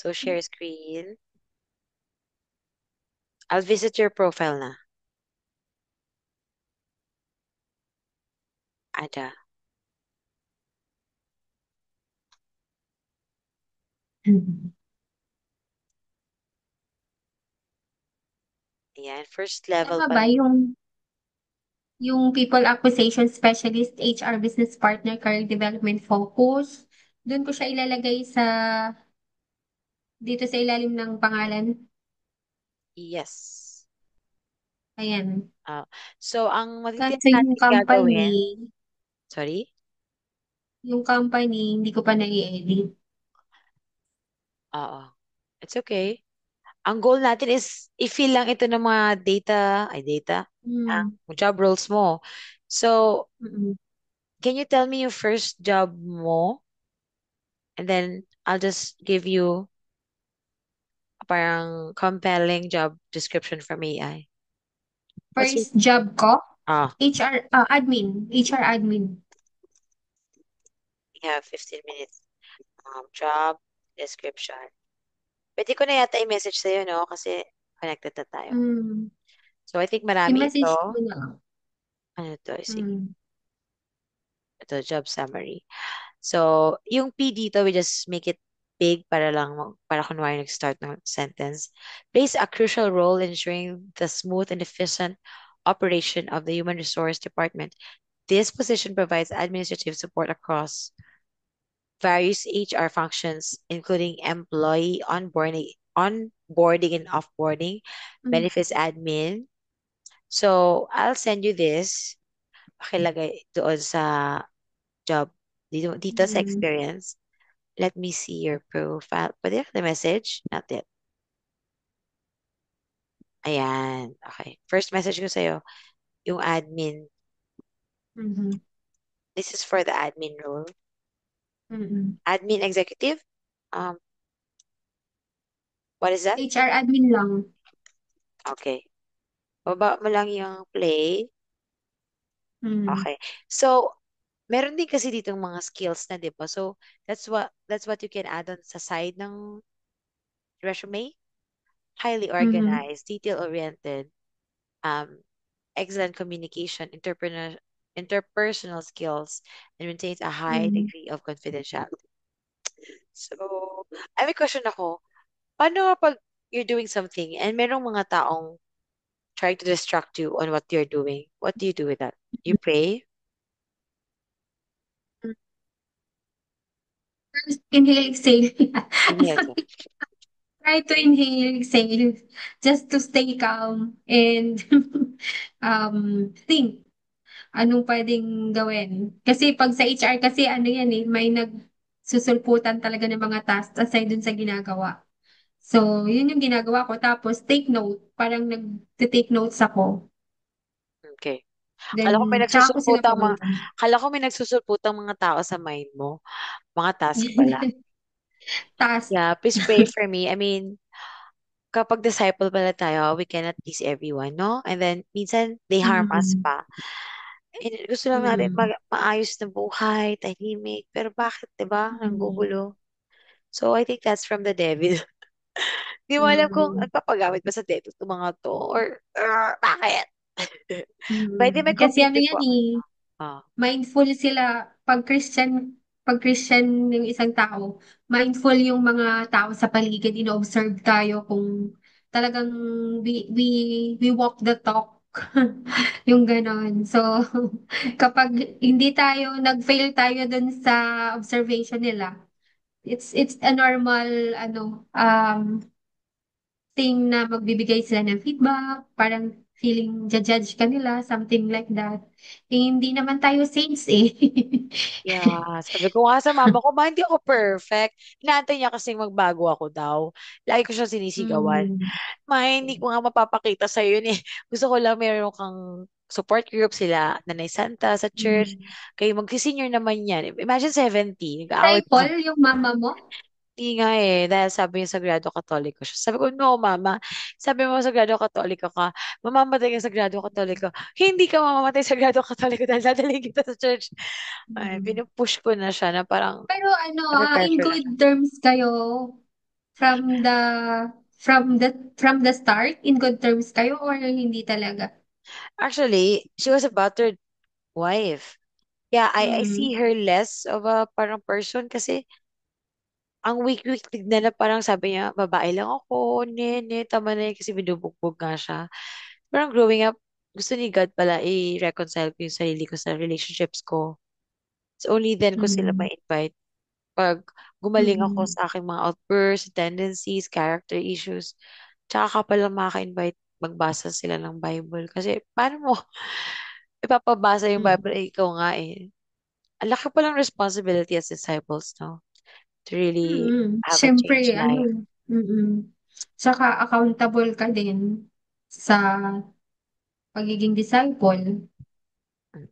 So, share screen. I'll visit your profile na. Ada. Mhm. Ayan, first level Tama pa ba lang. yung People Acquisition Specialist, HR Business Partner, Career Development Focus? Doon ko siya ilalagay dito sa ilalim ng pangalan. Yes. Ayan. Ah, so, ang matitira Kaso natin gagawin, sorry? yung company, hindi ko pa nai-edit. Oo. It's okay. Ang goal natin is i-fill lang ito ng mga data, Hmm. job roles mo. So, Mm-mm. can you tell me yung first job mo? And then, I'll just give you a parang compelling job description from AI. What's your, First job ko, ah, HR admin. you have 15 minutes. Job description. Pwede ko na yata i-message sa'yo, no? Kasi connected na tayo. Hmm. So, I think marami I-message ito. mo na lang. Ano to? Sige. Hmm. Ito, job summary. So, yung P dito, we just make it big para lang, para kunwari nag-start ng sentence. Plays a crucial role in ensuring the smooth and efficient operation of the human resource department. This position provides administrative support across various HR functions, including employee onboarding and offboarding, Hmm. benefits admin. So, I'll send you this. Pakilagay doon sa job. Dito sa Hmm. experience. Let me see your profile. Pwede na the message? Not yet. Ayan. Okay. First message ko sa'yo, yung admin. Mhm. This is for the admin role. Mm. Admin executive? Um, what is that? HR admin lang. Okay. Baba mo lang yung play. Hmm. Okay. So, meron din kasi ditong mga skills na, di ba? So, that's what you can add on sa side ng resume. Highly Mhm. organized, detail-oriented, um, excellent communication, interpersonal skills, and maintains a high Mhm. degree of confidentiality. So, I may question ako, paano kapag you're doing something and merong mga taong trying to distract you on what you're doing? What do you do with that? You pray? First, inhale, exhale. Inhale ka. Try to inhale, exhale, just to stay calm and think anong pwedeng gawin. Kasi pag sa HR kasi ano yan eh, may nagsusulputan talaga ng mga tasks aside dun sa ginagawa. So, yun yung ginagawa ko. Tapos, take note. Parang nag-take notes ako. Okay. Akala ko may Then, tsaka ko sila nagsusulputang mga, babalikan. akala ko may nagsusulputang mga tao sa mind mo. Mga task pala. Task. Yeah, please pray for me. I mean, kapag disciple pala tayo, we cannot please everyone, no? And then, minsan, they harm us Mm, pa. Eh, gusto lang natin mm, maayos na buhay, tahimik. Pero bakit, di ba? mm, Nanggugulo. So, I think that's from the devil. Di mo alam kung mm, nagpapagamit ba sa devil itong mga to or bakit? Pwede may Kasi ano computer po yan ako. eh, Ah, mindful sila pag Christian yung isang tao, mindful yung mga tao sa paligid, ino-observe tayo kung talagang we walk the talk. Yung ganon. So, kapag hindi tayo, nag-fail tayo dun sa observation nila, it's a normal, thing na magbibigay sila ng feedback, parang feeling judge ka nila, something like that. Eh, hindi naman tayo saints eh. yeah. Sabi ko nga sa mama ko, ma, hindi ako perfect. Inaantay niya kasing magbago ako daw. Lagi ko siya sinisigawan. Mm. Ma, hindi ko nga mapapakita sa yun eh. Gusto ko lang meron kang support group sila, Nanay Santa sa church. Mm. Kayo magsi-senior naman yan. Imagine 70, nag-aaway pa. Disciple, yung mama mo? Hindi nga eh, dahil sabi niya Sagrado Katoliko siya. Sabi ko, no, mama. Sabi mo Sagrado Katoliko ka, mamamatay ka sa Sagrado Katoliko. Hindi ka mamamatay sa Sagrado Katoliko dahil dadalhin kita sa church. Ay, Mm. pinupush ko na siya na parang, Pero ano, in pressure na siya. good terms kayo. From the start, in good terms kayo or hindi talaga? Actually, she was a battered wife. Yeah, I see Mm. her less of a parang person kasi ang weak-weak tignan na parang sabi niya, babae lang ako, nene, tama na yun kasi binubugbog nga siya. Parang growing up, gusto ni God pala i-reconcile ko yung sarili ko sa relationships ko. So only then ko sila Mm. ma-invite. Pag gumaling ako Mm. sa aking mga outbursts, tendencies, character issues, tsaka ka pala makaka-invite magbasa sila ng Bible. Kasi paano mo ipapabasa yung Mm. Bible, ikaw nga eh. Ang laki palang responsibility as disciples, no? To really Mm. have a changed Siyempre, life. ano, Tsaka accountable ka din sa pagiging disciple. Mm.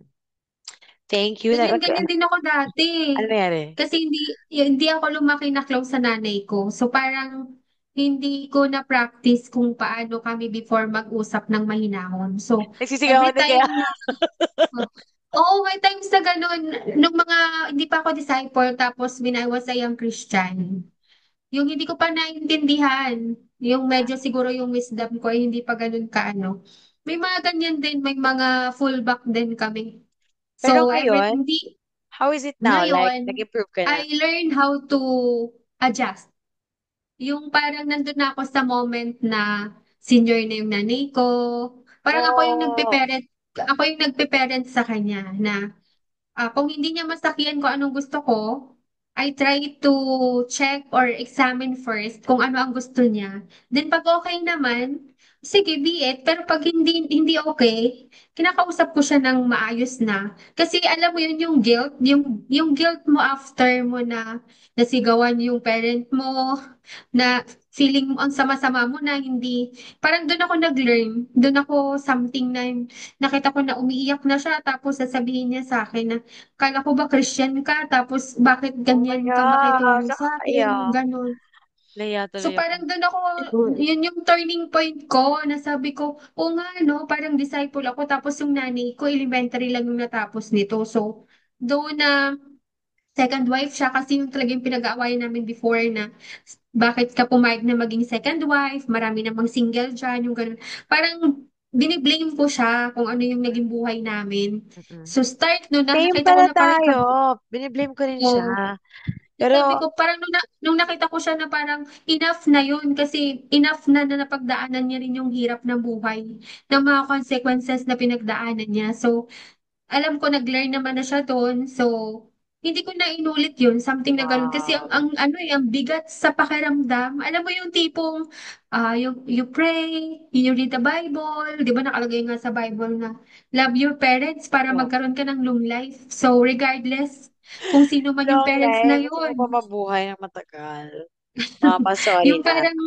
Thank you. Ganyan, ganyan din ako dati. Ano nangyari? Kasi hindi ako lumaki na close sa nanay ko. So parang hindi ko na-practice kung paano kami before mag-usap ng mahinahon. So every Nagsisigawan din kaya? time na, oo, may times na ganun, nung mga, hindi pa ako disciple, tapos when I was a young Christian, yung hindi ko pa naintindihan, yung medyo siguro yung wisdom ko ay hindi pa ganun kaano. May mga ganyan din, may mga fullback din kami. Pero So ngayon, hindi, how is it now? Like, ngayon, nag-improve ka na? I learn how to adjust. Yung parang nandun na ako sa moment na senior na yung nanay ko. Parang Oh, ako yung nagpe-parent sa kanya na kung hindi niya masakihan kung anong gusto ko, I try to check or examine first kung ano ang gusto niya. Then pag okay naman, sige, be it. Pero pag hindi okay, kinakausap ko siya ng maayos na. Kasi alam mo yun, yung guilt mo after mo na nasigawan yung parent mo, na feeling mo ang sama-sama mo na hindi, parang doon ako nag-learn, doon ako something na nakita ko na umiiyak na siya tapos sasabihin niya sa akin na kala ko ba Christian ka tapos bakit oh my ganyan ka gosh, makitungo sa akin, nakakaiyak. ganon. Naiya So tuloy ako. parang doon ako, yun yung turning point ko na sabi ko, o nga no, parang disciple ako tapos yung nanay ko elementary lang yung natapos nito. So doon na second wife siya kasi yung talagang pinag-aawayan namin before na bakit ka pumayag na maging second wife, marami namang single dyan, yung ganun. Parang biniblame ko siya kung ano yung naging buhay namin. Mm-mm. So start no, Same nakita ko pala na parang tayo. Biniblame ko rin siya. oh, sabi Pero, ko parang nung nakita ko siya na parang enough na yun kasi enough na napagdaanan niya rin yung hirap ng buhay, ng mga consequences na pinagdaanan niya. So alam ko nag-learn naman na siya doon. So, hindi ko na inulit yun, something na ganun. Kasi wow. ang bigat sa pakiramdam. Alam mo yung tipong, you pray, you read the Bible, di ba nakalagay nga sa Bible na love your parents para Yeah. magkaroon ka ng long life. So, regardless kung sino man yung Long parents na life. Gusto mo pa yun, mabuhay ng matagal. Mama, sorry yung na. parang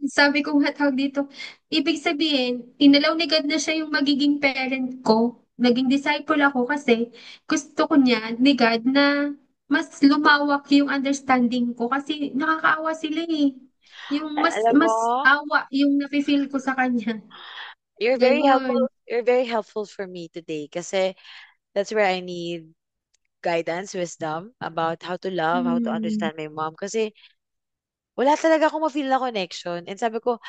sabi ko nga tawag dito, ibig sabihin, inalaw ni God na siya yung magiging parent ko. Naging disciple ako kasi gusto ko niya ni God na mas lumawak yung understanding ko kasi nakakaawa sila eh. Yung mas Alam mo, mas awa yung nafe-feel ko sa kanya. you're very helpful. Ganon. You're very helpful for me today kasi that's where I need guidance, wisdom about how to love, how to Mm. understand my mom. Kasi wala talaga akong ma-feel na connection. And sabi ko,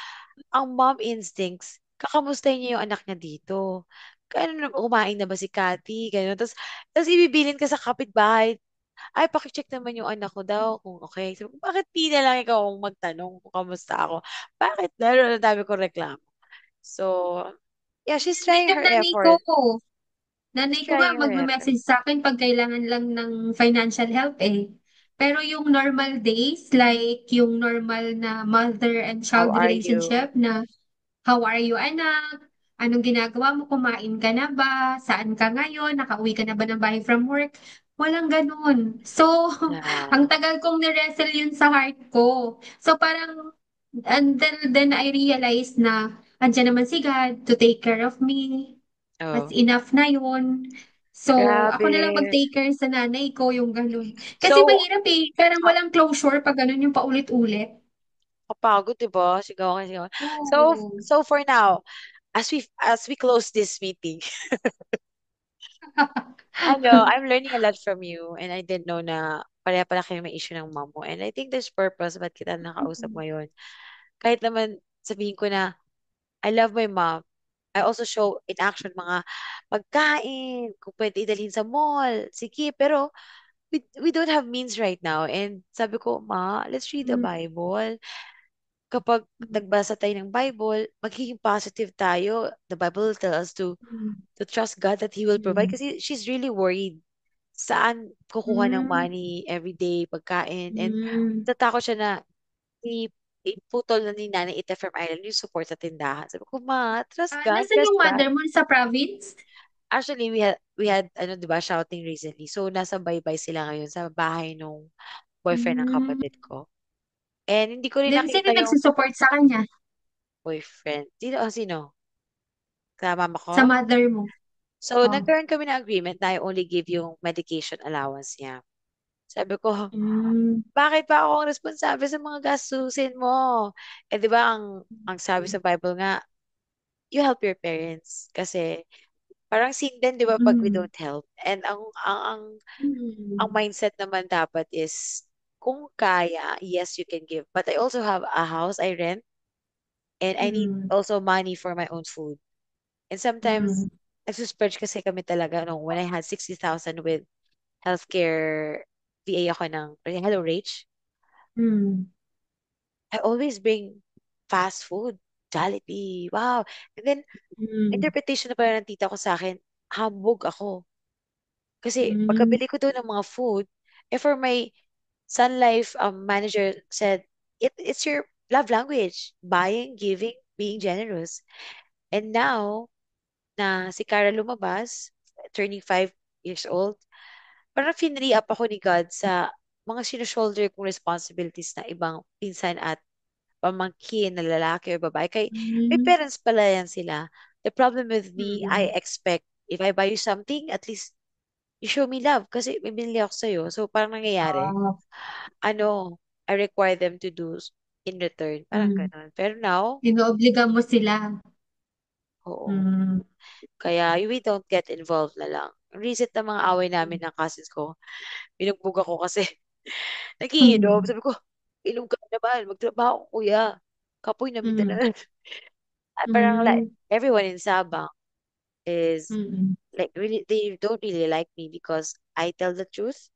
ang mom instincts, kakamustahin niya yung anak niya dito. Kaya kumain na ba si Cathy? Ganun. Tapos ibibilin ka sa kapitbahay. Ay, pakicheck naman yung anak ko daw kung okay. Sabi ko, bakit di na lang ikaw ang magtanong kung kamusta ako? Bakit? Lalo na dami kong reklamo. So, yeah, she's Din trying yung her nanay ko. effort. She's Nanay ko nga trying her effort. magme-message sa akin pag kailangan lang ng financial help eh. Pero yung normal days, like yung normal na mother and How child are you? relationship na how are you anak? Anong ginagawa mo? Kumain ka na ba? Saan ka ngayon? Nakauwi ka na ba ng bahay from work? Walang ganun. So, ang Yeah. tagal kong ni-wrestle yun sa heart ko. So, parang, and then I realized na andyan naman si God to take care of me. That's Oh, enough na yun. So, ako na lang grabe. mag-take care sa nanay ko, yung ganun. Kasi So, mahirap eh. Parang ah, walang closure pag ganun yung paulit-ulit. kapagod, diba? Sigaw ka, sigaw. So, Oo. so for now, as we close this meeting, I'm learning a lot from you and I didn't know na pareha pala kayo may issue ng mom mo. And I think there's purpose ba't kita nakausap Mm. ngayon. Kahit naman sabihin ko na, I love my mom. I also show in action mga pagkain, kung pwede idalhin sa mall, sige, pero we don't have means right now. And sabi ko, Ma, let's read the Mm. Bible. Kapag nagbasa tayo ng Bible, magiging positive tayo. The Bible tells us Mm. to trust God that He will provide Mm. kasi she's really worried saan kukuha ng Mm. money everyday, pagkain. And Mm. tatakot siya na i- iputol na ni Nanay Ita from Ireland yung support sa tindahan. Sabi ko, Ma, trust God, Nasaan trust yung God. mother mo sa province? Actually, we had ano, 'di ba, shouting recently. So nasa baybay sila ngayon sa bahay nung boyfriend ng Mm. kapatid ko. And hindi ko rin Then sino nakita yung nagsusupport sa kanya? boyfriend. Sino? Sa mama Sa ko? mother mo? So, Oh. nagkaroon kami ng agreement na I only give yung medication allowance niya. Sabi ko, Mm. bakit pa ako ang responsable sa mga gastusin mo? Eh, di ba, ang sabi sa Bible nga, you help your parents. Kasi, parang sin din, di ba, pag we Mm. don't help. And ang Mm. mindset naman dapat is, kung kaya, yes, you can give. But I also have a house I rent, and I need Mm. also money for my own food. And sometimes, Mm. nagsusplurge kasi kami talaga, no, when I had 60,000 with healthcare VA ako ng Hello Rach, Mm. I always bring fast food, Jollibee, wow. And then, Mm. interpretation na pala ng tita ko sa akin, hambog ako. Kasi Mm. pagkabili ko doon ng mga food, for my Sun Life manager said, it's your love language, buying, giving, being generous. And now, na si Cara lumabas, turning 5 years old, parang finree up ako ni God sa mga sinushoulder kong responsibilities na ibang pinsan at pamangkin na lalaki o babae. Kay may Mm. parents pala yan sila. The problem with me, I Mm. expect if I buy you something, at least you show me love kasi may binili ako sa'yo. So parang nangyayari, Oh. ano, I require them to do in return. Parang Mm. ganun. Pero now, Inoobliga mo sila. oo. Mm. Kaya we don't get involved na lang. Recent na mga away namin ng cousins ko, binugbog ako kasi nagiinom. Mm. Sabi ko, inom ka na naman, magtrabaho ko, kuya. Kapoy na Mm. mintanan. At parang like, Mm. everyone in Sabang is Mm. like, really, they don't really like me because I tell the truth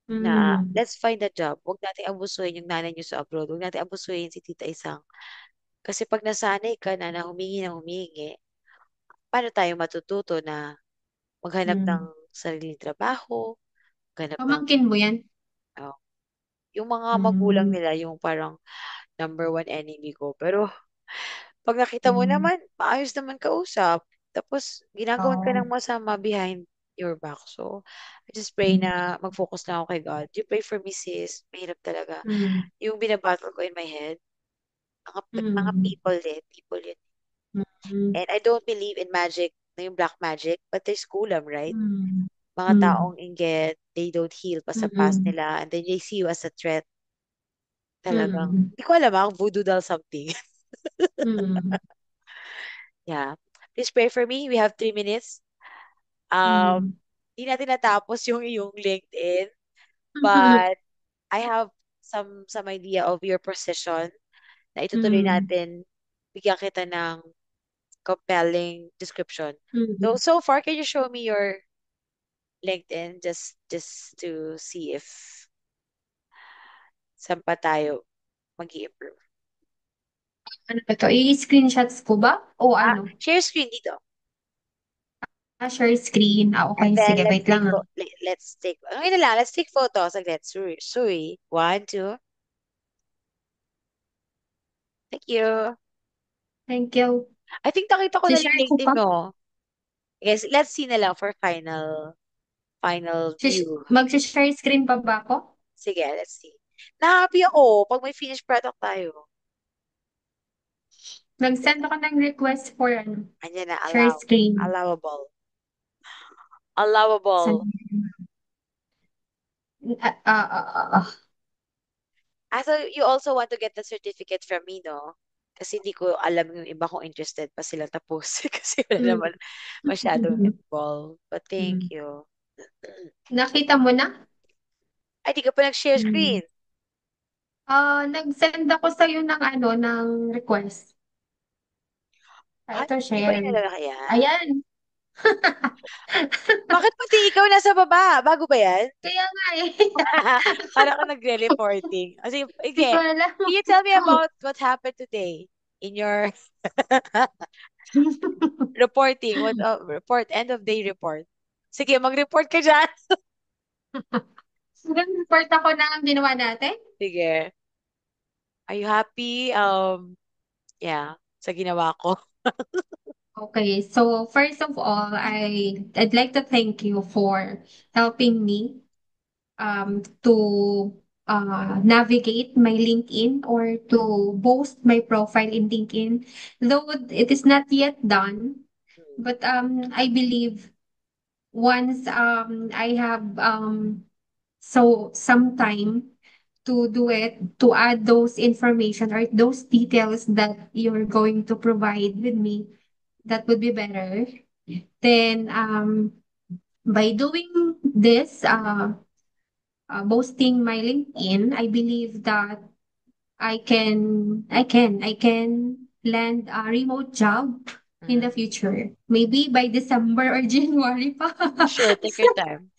na Mm. let's find a job. Huwag natin abusuhin yung nanay niyo sa abroad. Huwag natin abusuhin si Tita Isang. Kasi pag nasanay ka na na humingi, paano tayo matututo na maghanap ng Mm. sariling trabaho, maghanap ng, Pamangkin mo yan? oh, yung mga magulang Mm. nila, yung parang number one enemy ko. Pero pag nakita mo Mm. naman, maayos naman kausap. Tapos, ginagawan ka ng Oh. masama behind your back. So, I just pray Mm. na mag-focus na ako kay God. You pray for me, sis. Mahirap talaga. Mm. Yung binabattle ko in my head, mga Mm. people din. People yun. Mm. And I don't believe in magic, na yung black magic, but there's kulam, right? Mm. Mga Mm. taong inggit, they don't heal pa sa past Mm. nila, and then they see you as a threat. Talagang, Mm. hindi ko alam voodoo doll something. Mm. Yeah. Please pray for me. We have 3 minutes. Um, Mm. Di natin natapos yung iyong LinkedIn, but I have some idea of your position na itutuloy Mm. natin. Bigyan kita ng compelling description. So, Mm. so far, can you show me your LinkedIn just to see if saan pa tayo mag-i-improve? Ano ba to? I-screenshots ko ba? O ano? Share screen dito. Share screen. And Okay, then sige. Wait lang ah. ngayon na lang, let's take photos. Saglit, Suri. 1, 2. Thank you. Thank you. I think nakita ko na yung Si-share ko LinkedIn pa. mo. Yes, let's see na lang for final view. Mag-share screen pa ba ako? Sige, let's see. Na-happy ako pag may finished product tayo. Nag-send ako ng request for ano, Andiyan na, share screen. allowable. Saan? Allowable. So you also want to get the certificate from me, no? Kasi hindi ko alam yung iba kung interested pa sila tapos. Kasi wala Mm. naman masyadong involved. But thank Mm. you. Nakita mo na? Ay, di ka pa nag-share Hmm. screen. Nag-send ako sa'yo ng ano, ng request. Ay, Ito, di ba share. inalala yan? Ayan. Bakit pati ikaw nasa baba? Bago ba yan? Kaya nga eh. Para ka nagre-reporting. Sige, Hindi ko okay. alam. Can you tell me about what happened today in your reporting? What report? End of day report. Sige, mag-report ka dyan. Nag-report ako ng ginawa natin. Sige. Are you happy? Yeah, sa ginawa ko. Okay, so first of all, I'd like to thank you for helping me to navigate my LinkedIn or to boost my profile in LinkedIn. Though it is not yet done, but I believe once I have some time to do it, to add those information or those details that you're going to provide with me, that would be better. Then by doing this, boasting my LinkedIn, I believe that I can land a remote job in the Mm. future. Maybe by December or January pa. Sure, take your time.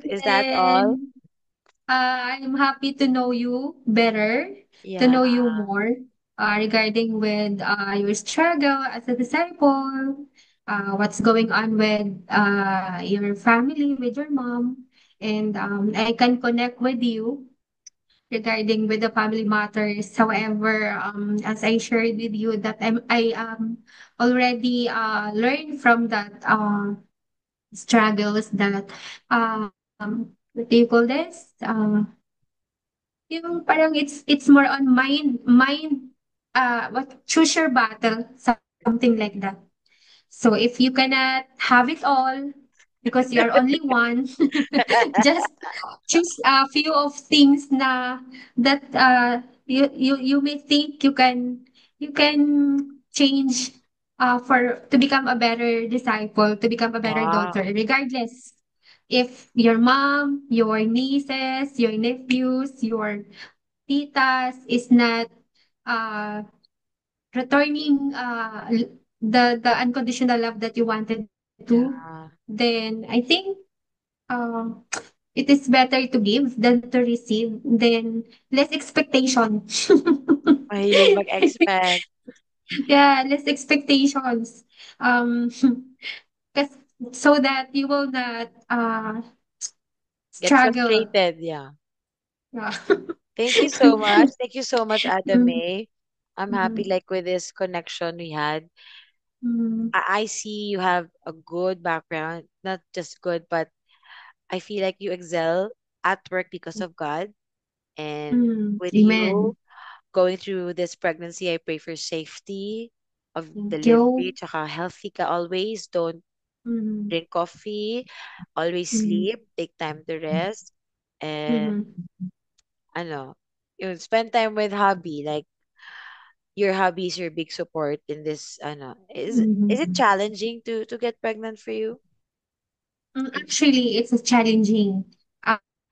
Is that all? And I'm happy to know you better, to Yeah. know you more regarding with your struggle as a disciple, what's going on with your family, with your mom, and I can connect with you regarding with the family matters. However, as I shared with you that I already learned from that struggles that what do you call this? Yung parang it's more on mind what choose your battle, something like that. So if you cannot have it all because you're only one, just choose a few of things na that you may think you can change for to become a better disciple, to become a better daughter, Wow. regardless if your mom, your nieces, your nephews, your titas is not uh returning the unconditional love that you wanted to, Yeah. then I think um it is better to give than to receive, then less expectation. Mahilig mag-expect. Yeah, less expectations. Um, 'cause so that you will not Get struggle. frustrated. Yeah. Yeah. Thank you so much. Thank you so much, Ada Mm, May. I'm happy mm, like with this connection we had. mm, I see you have a good background, not just good, but I feel like you excel at work because of God. And with you Amen. going through this pregnancy, I pray for safety of Thank delivery. you. Tsaka healthy ka always. Don't Mm, drink coffee. Always mm, sleep. Take time to rest. And mm, ano, you spend time with hobby. Like your hobby is your big support in this. Ano, is it mm. challenging to get pregnant for you? Actually, it's a challenging.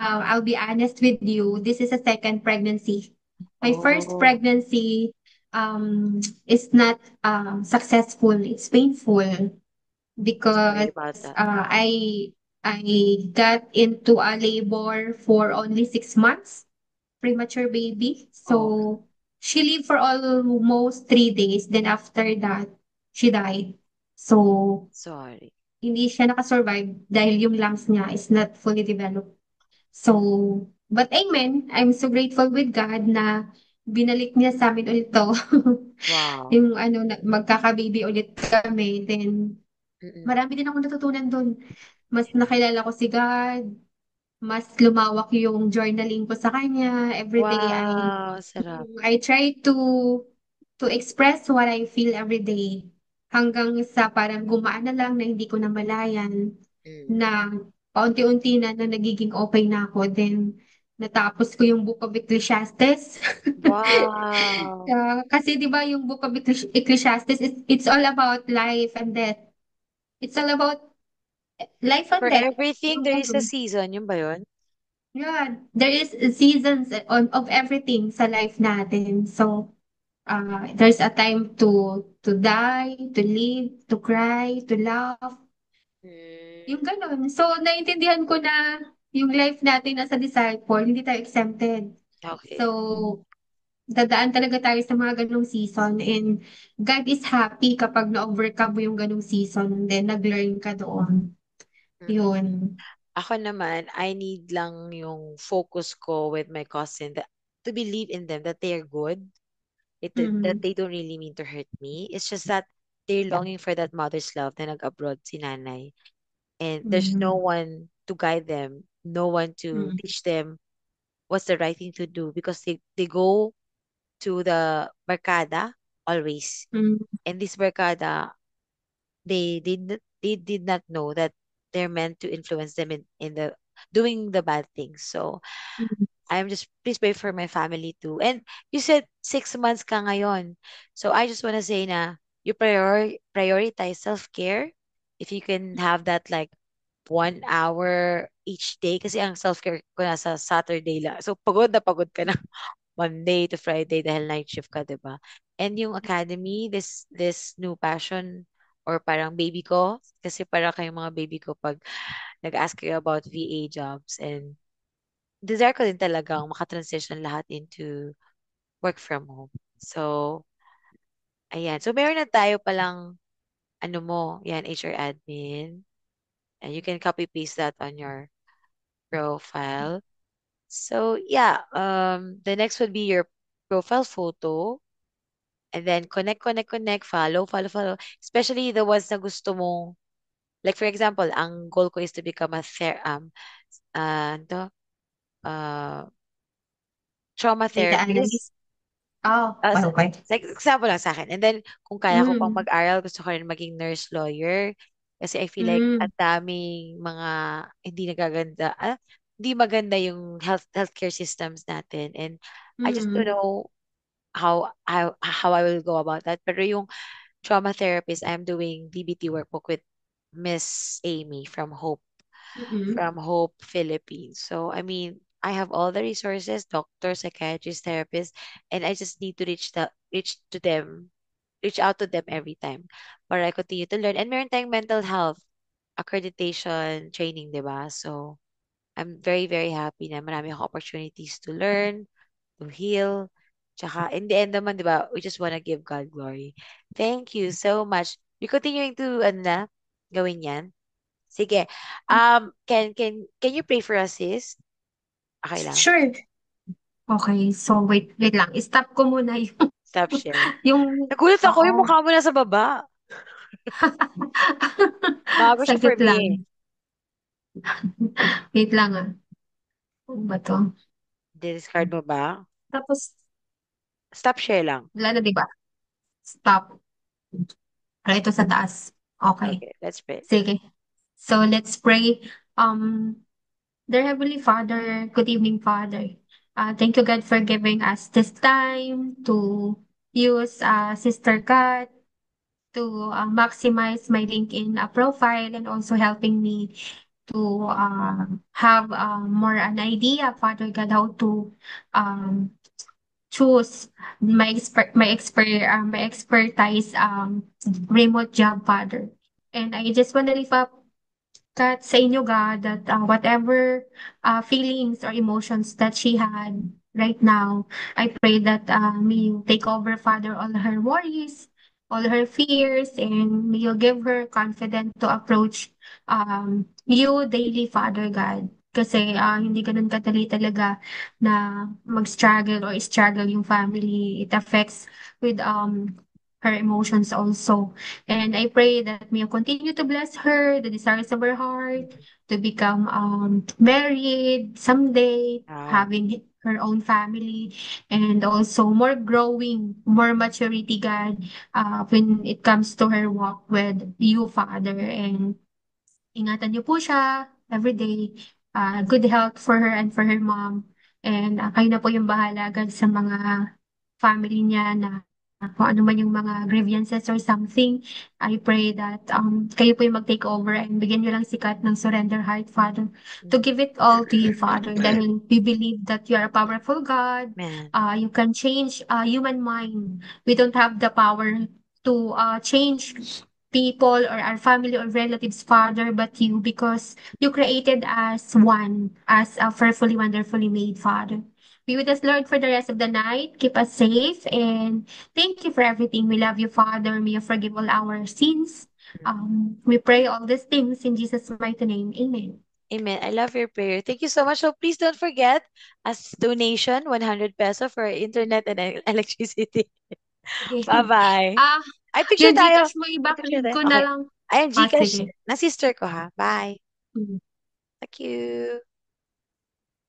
I'll be honest with you. This is a second pregnancy. My first Oh, pregnancy is not successful. It's painful sorry because about that. I got into a labor for only 6 months, premature baby. Oh, So she lived for almost 3 days. Then after that, she died. So sorry. hindi siya nakasurvive dahil yung lungs niya is not fully developed. So, but amen, I'm so grateful with God na binalik niya sa amin ulit to. Wow. Yung ano, magkaka-baby ulit kami. Then, Mm-mm. marami din akong natutunan doon. Mas nakilala ko si God, mas lumawak yung journaling ko sa kanya. Every day Wow, sarap. I try to express what I feel every day. Hanggang sa parang gumaan na lang na hindi ko namalayan Mm. na paunti-unti na nagiging okay na ako. Then, natapos ko yung Book of Ecclesiastes. Wow. Kasi di ba yung Book of Ecclesiastes, it's all about life and death. It's all about Life on For deck, everything, yung there is a gano'n. season. Yun ba yun? Yeah, there is seasons of everything sa life natin. So, there's a time to die, to live, to cry, to laugh, yung Mm, gano'n. So, naintindihan ko na yung life natin as a disciple, hindi tayo exempted. So, okay. dadaan talaga tayo sa mga ganong season and God is happy kapag na-overcome mo yung ganong season then nag-learn ka doon. Mm-mm. Yun. Ako naman, I need lang yung focus ko with my cousin that, to believe in them that they are good, that Mm, they don't really mean to hurt me. It's just that they're longing for that mother's love na nag-abroad si nanay. And there's no mm, one to guide them, no one to mm, teach them what's the right thing to do because they go to the barkada always. mm, And this barkada, they did not know that they're meant to influence them in the doing the bad things. So mm, I'm just please pray for my family too. And you said 6 months ka ngayon. So I just wanna say na you prioritize self-care. If you can have that like 1 hour each day kasi ang self-care ko nasa Saturday lang. So pagod ka na Monday to Friday dahil night shift ka, 'di ba? And yung academy, this new passion or parang baby ko kasi para kayong mga baby ko pag nag-ask kayo about VA jobs and desire ko din talagang makatransition lahat into work from home. So, ayan. So, meron na tayo palang, ano mo, yan, HR admin. And you can copy-paste that on your profile. So, yeah, the next would be your profile photo. And then connect, follow. Especially the ones na gusto mong, like for example, ang goal ko is to become a ano to, uh, trauma data therapist. analyst. Oh, okay, okay. Like, example lang sa akin. And then, kung kaya ko pang Mm, mag-aral, gusto ko rin maging nurse lawyer. Kasi I feel like mm, ang daming mga hindi nagaganda, hindi maganda yung healthcare systems natin. And I just don't mm, know how I will go about that. Pero yung trauma therapist, I'm doing DBT workbook with Miss Amy mm, from Hope Philippines. So, I mean, I have all the resources, doctor, psychiatrist, therapist, and I just need to reach out to them every time para I continue to learn. And meron tayong mental health accreditation training, di ba? So, I'm very, very happy na marami akong opportunities to learn, to heal. Tsaka, in the end naman, di ba, we just wanna give God glory. Thank you so much. You continuing to, ano na, gawin yan? Sige. Can you pray for us, sis? Okay lang. sure. Okay, so wait lang. Stop ko muna yung, Stop sharing. yung, Nagulat ako, yung oo. mukha mo nasa baba. Bago siya for Saglit me eh. lang. Wait lang ah. Ano ba to? Discard mo ba? Tapos, Stop share lang. wala na, di ba? Stop. Ito sa taas. Okay. Okay, let's pray. Sige. So, let's pray. Um, Dear Heavenly Father, good evening, Father. Thank you, God, for giving us this time to use Sister Kat to maximize my LinkedIn profile and also helping me to have more an idea, Father God, how to um, choose my expertise remote job, Father. And I just want to lift up that sa inyo, God, that whatever feelings or emotions that she had right now, I pray that may you take over, Father, all her worries, all her fears, and may you give her confidence to approach you daily, Father God. Kasi hindi ganun kadali talaga na mag-struggle or struggle yung family. It affects with her emotions also. And I pray that may you continue to bless her, the desires of her heart, to become married someday, Ah, having her own family, and also more growing, more maturity, God, when it comes to her walk with you, Father. And ingatan niyo po siya everyday. Good health for her and for her mom. And kayo na po yung bahala, God, sa mga family niya na kung ano man yung mga grievances or something, I pray that kayo po yung mag-take over and bigyan nyo lang si Kat ng surrender heart, Father, to give it all to you, Father, dahil we believe that you are a powerful God. Man. You can change human mind. We don't have the power to change people or our family or relatives, Father, but you, because you created us one, as fearfully, wonderfully made, Father. Be with us, Lord, for the rest of the night. Keep us safe and thank you for everything. We love you, Father. May you forgive all our sins. We pray all these things in Jesus' mighty name. Amen. Amen. I love your prayer. Thank you so much. So please don't forget, as donation, 100 peso for internet and electricity. Bye-bye. Ah, Ay, picture yung tayo. Gcash mo, May picture i-backlink tayo. ko na Okay. lang. Ayan, Ah, Gcash sige. na sister ko ha. Bye. Mm. Thank you.